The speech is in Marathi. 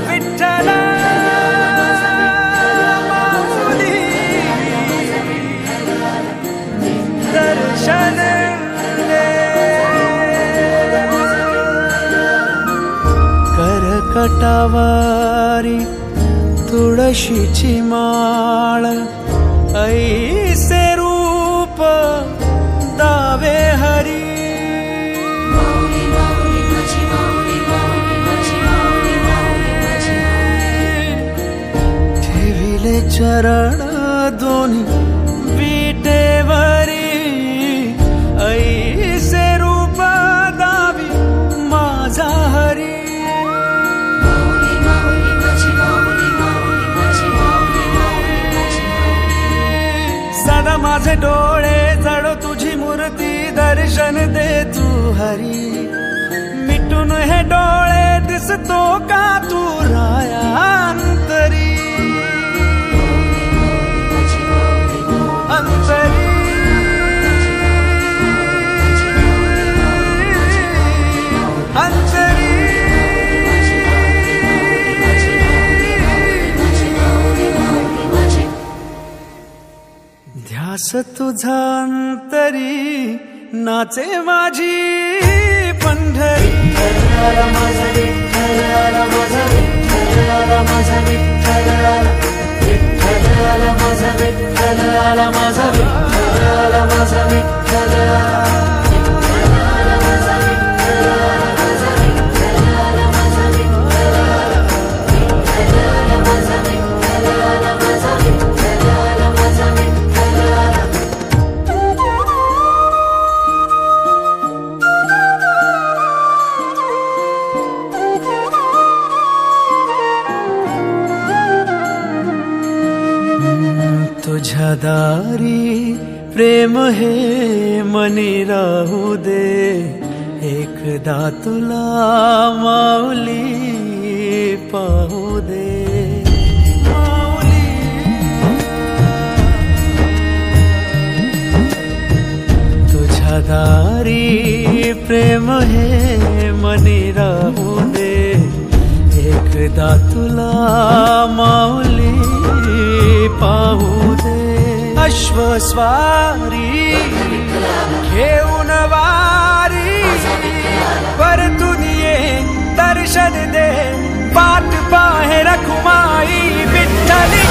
विठ्ठला माऊली दर्शन दे। करकटावारी तुळशीची माळ ऐसे रूप दावे हरी। ठेविले चरण दोन्ही विटेवरी ऐसे रूप दावी माझा हरी। सदा माझे डोळे जडो तुझी मूर्ती दर्शन दे तू हरी। मिटून हे डोळे दिसतो का तू राया अंतरी अंतरी। अंतरी ध्यास तुझा अंतरी नाचे माझी पंढरी। तुझ्या दारी प्रेम हे मनी राहू दे। एकदा तुला माऊली पाहू दे। माऊली तुझ्या दारी प्रेम हे मनी राहू दे। एकदा तुला माऊली पाहू दे। अश्वस्वारी घेऊन वारी परतून ये दर्शन दे। पाठ पाहे रखुमाई विठ्ठली।